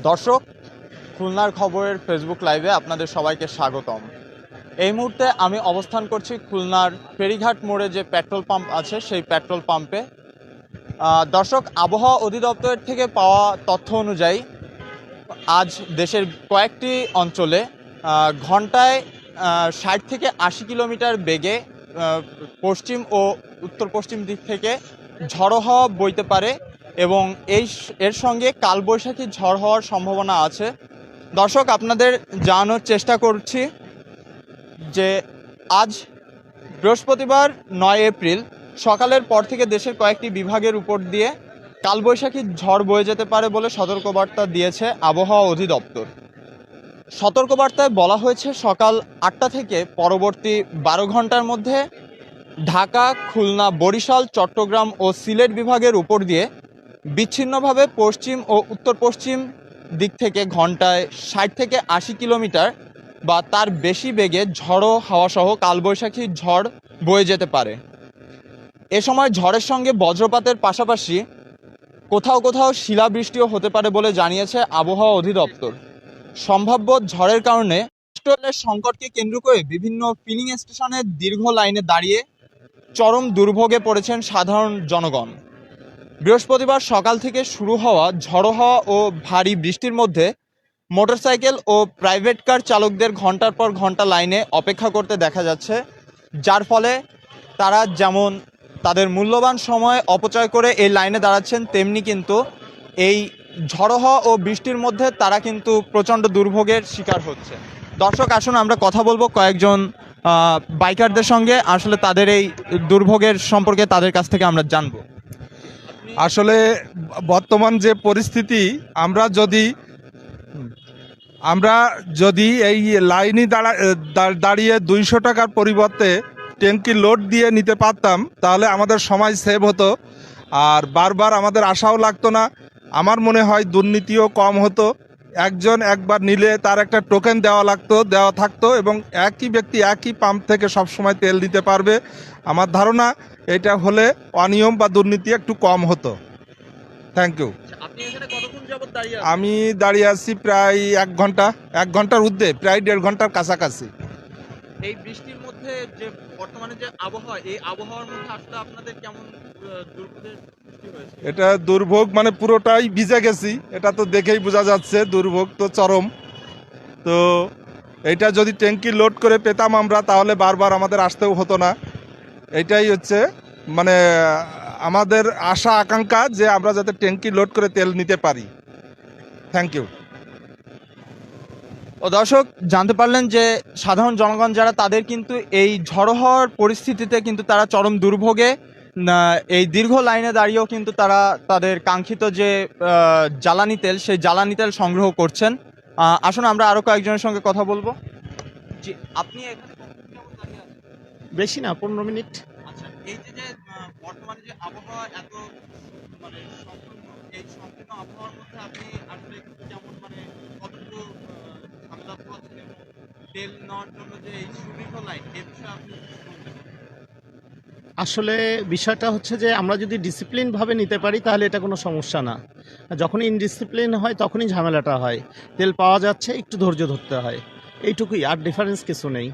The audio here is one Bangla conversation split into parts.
দর্শক, খুলনার খবরের ফেসবুক লাইভে আপনাদের সবাইকে স্বাগতম। এই মুহূর্তে আমি অবস্থান করছি খুলনার ফেরিঘাট মোড়ে যে পেট্রোল পাম্প আছে সেই পেট্রোল পাম্পে। দর্শক, আবহাওয়া অধিদপ্তর থেকে পাওয়া তথ্য অনুযায়ী আজ দেশের কয়েকটি অঞ্চলে ঘন্টায় 60 থেকে 80 কিলোমিটার বেগে পশ্চিম ও উত্তর পশ্চিম দিক থেকে ঝড়ো হাওয়া বইতে পারে এবং এর সঙ্গে কালবৈশাখী ঝড় হওয়ার সম্ভাবনা আছে। দর্শক, আপনাদের জানানোর চেষ্টা করছি যে আজ বৃহস্পতিবার 9 এপ্রিল সকালের পর থেকে দেশের কয়েকটি বিভাগের উপর দিয়ে কালবৈশাখী ঝড় বয়ে যেতে পারে বলে সতর্কবার্তা দিয়েছে আবহাওয়া অধিদপ্তর। সতর্কবার্তায় বলা হয়েছে সকাল 8টা থেকে পরবর্তী 12 ঘন্টার মধ্যে ঢাকা, খুলনা, বরিশাল, চট্টগ্রাম ও সিলেট বিভাগের উপর দিয়ে বিচ্ছিন্নভাবে পশ্চিম ও উত্তর পশ্চিম দিক থেকে ঘন্টায় 60 থেকে 80 কিলোমিটার বা তার বেশি বেগে ঝড়ো হাওয়াসহ কালবৈশাখী ঝড় বয়ে যেতে পারে। এ সময় ঝড়ের সঙ্গে বজ্রপাতের পাশাপাশি কোথাও কোথাও শিলাবৃষ্টিও হতে পারে বলে জানিয়েছে আবহাওয়া অধিদপ্তর। সম্ভাব্য ঝড়ের কারণে পেট্রোলের সংকটকে কেন্দ্র করে বিভিন্ন ফিলিং স্টেশনের দীর্ঘ লাইনে দাঁড়িয়ে চরম দুর্ভোগে পড়েছেন সাধারণ জনগণ। বৃহস্পতিবার সকাল থেকে শুরু হওয়া ঝড়ো হাওয়া ও ভারী বৃষ্টির মধ্যে মোটরসাইকেল ও প্রাইভেট কার চালকদের ঘন্টার পর ঘন্টা লাইনে অপেক্ষা করতে দেখা যাচ্ছে, যার ফলে তারা যেমন তাদের মূল্যবান সময় অপচয় করে এই লাইনে দাঁড়াচ্ছেন, তেমনি কিন্তু এই ঝড়ো হাওয়া ও বৃষ্টির মধ্যে তারা কিন্তু প্রচণ্ড দুর্ভোগের শিকার হচ্ছে। দর্শক, আসুন আমরা কথা বলবো কয়েকজন বাইকারদের সঙ্গে, আসলে তাদের এই দুর্ভোগের সম্পর্কে তাদের কাছ থেকে আমরা জানবো। আসলে বর্তমান যে পরিস্থিতি, আমরা যদি এই লাইনে দাঁড়িয়ে 200 টাকার পরিবর্তে ট্যাঙ্কি লোড দিয়ে নিতে পারতাম তাহলে আমাদের সময় সেভ হতো, আর বারবার আমাদের আশাও লাগতো না। আমার মনে হয় দুর্নীতিও কম হতো। একজন একবার নিলে তার একটা টোকেন দেওয়া থাকতো এবং একই ব্যক্তি একই পাম্প থেকে সবসময় তেল দিতে পারবে। আমার ধারণা এটা হলে অনিয়ম বা দুর্নীতি একটু কম হতো। Thank you. আমি দাঁড়িয়ে আছি প্রায় 1 ঘন্টার ঊর্ধ্বে, প্রায় 1.5 ঘন্টার কাছাকাছি। এই বৃষ্টির মধ্যে যে বর্তমানে যে আবহাওয়া, এই আবহাওয়ার মধ্যে আসলে আপনাদের কেমন দুর্ভোগের সৃষ্টি হয়েছে? এটা দুর্ভোগ মানে পুরোটাই ভিজে গেছি, এটা তো দেখেই বোঝা যাচ্ছে, দুর্ভোগ তো চরম। তো এটা যদি ট্যাঙ্কি লোড করে পেতাম আমরা তাহলে বারবার আমাদের আসতেও হতো না। এটাই হচ্ছে মানে আমাদের আশা আকাঙ্ক্ষা যে আমরা যাতে ট্যাঙ্কি লোড করে তেল নিতে পারি। Thank you. ও দর্শক, জানতে পারলেন যে সাধারণ জনগণ যারা, তাদের কিন্তু এই ঝড়ো হওয়ার পরিস্থিতিতে কিন্তু তারা চরম দুর্ভোগে, এই দীর্ঘ লাইনে দাঁড়িয়েও কিন্তু তারা তাদের কাঙ্ক্ষিত যে জ্বালানি তেল, সেই জ্বালানি তেল সংগ্রহ করছেন। আসুন আমরা আরও কয়েকজনের সঙ্গে কথা বলবো। জি, আপনি এখানে কতক্ষণ যাবত দাঁড়িয়ে আছেন? বেশি না, 15 মিনিট। আচ্ছা, এই যে বর্তমানে যে আবহাওয়া এত মানে সম্পূর্ণ, এই সম্পূর্ণ আবহাওয়ার মধ্যে আপনি আসলে কেমন মানে কতটুকু ঝামেলা পোহাচ্ছেন এবং তেল নেওয়ার জন্য যে এই সুদীর্ঘ লাইন, এই বিষয়ে আপনি বলবেন? আসলে বিষয়টা হচ্ছে যে আমরা যদি ডিসিপ্লিনভাবে নিতে পারি তাহলে এটা কোনো সমস্যা না। যখনই ইনডিসিপ্লিন হয় তখনই ঝামেলাটা হয়। তেল পাওয়া যাচ্ছে, একটু ধৈর্য ধরতে হয়, এইটুকুই, আর ডিফারেন্স কিছু নেই।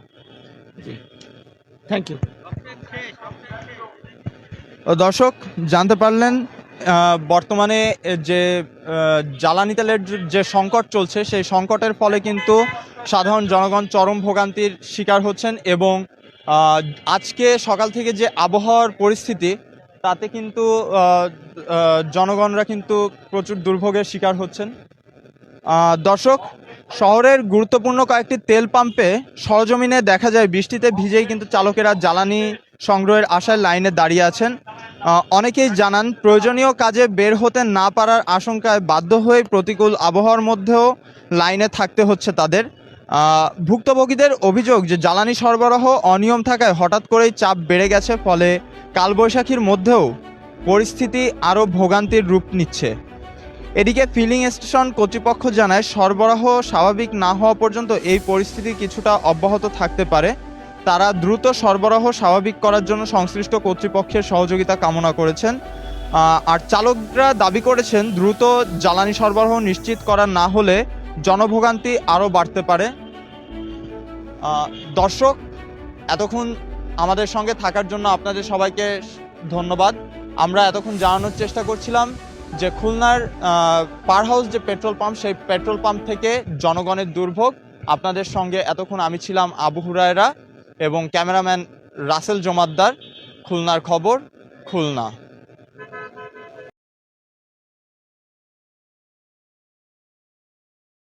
জি, থ্যাংক ইউ। দর্শক, জানতে পারলেন বর্তমানে যে জ্বালানি তেলের যে সংকট চলছে, সেই সংকটের ফলে কিন্তু সাধারণ জনগণ চরম ভোগান্তির শিকার হচ্ছেন এবং আজকে সকাল থেকে যে আবহাওয়ার পরিস্থিতি, তাতে কিন্তু জনগণরা কিন্তু প্রচুর দুর্ভোগের শিকার হচ্ছেন। দর্শক, শহরের গুরুত্বপূর্ণ কয়েকটি তেল পাম্পে সরজমিনে দেখা যায় বৃষ্টিতে ভিজেই কিন্তু চালকেরা জ্বালানি সংগ্রহের আশায় লাইনে দাঁড়িয়ে আছেন। অনেকেই জানান প্রয়োজনীয় কাজে বের হতে না পারার আশঙ্কায় বাধ্য হয়ে প্রতিকূল আবহাওয়ার মধ্যেও লাইনে থাকতে হচ্ছে তাদের। ভুক্তভোগীদের অভিযোগ যে জ্বালানি সরবরাহ অনিয়ম থাকায় হঠাৎ করেই চাপ বেড়ে গেছে, ফলে কালবৈশাখীর মধ্যেও পরিস্থিতি আরও ভোগান্তির রূপ নিচ্ছে। এদিকে ফিলিং স্টেশন কর্তৃপক্ষ জানায় সরবরাহ স্বাভাবিক না হওয়া পর্যন্ত এই পরিস্থিতি কিছুটা অব্যাহত থাকতে পারে। তারা দ্রুত সরবরাহ স্বাভাবিক করার জন্য সংশ্লিষ্ট কর্তৃপক্ষের সহযোগিতা কামনা করেছেন। আর চালকরা দাবি করেছেন দ্রুত জ্বালানি সরবরাহ নিশ্চিত করা না হলে জনভোগান্তি আরও বাড়তে পারে। দর্শক, এতক্ষণ আমাদের সঙ্গে থাকার জন্য আপনাদের সবাইকে ধন্যবাদ। আমরা এতক্ষণ জানানোর চেষ্টা করছিলাম যে খুলনার পার হাউস যে পেট্রোল পাম্প, সেই পেট্রোল পাম্প থেকে জনগণের দুর্ভোগ। আপনাদের সঙ্গে এতক্ষণ আমি ছিলাম আবু হুরায়রা এবং ক্যামেরাম্যান রাসেল জমাদ্দার। খুলনার খবর, খুলনা।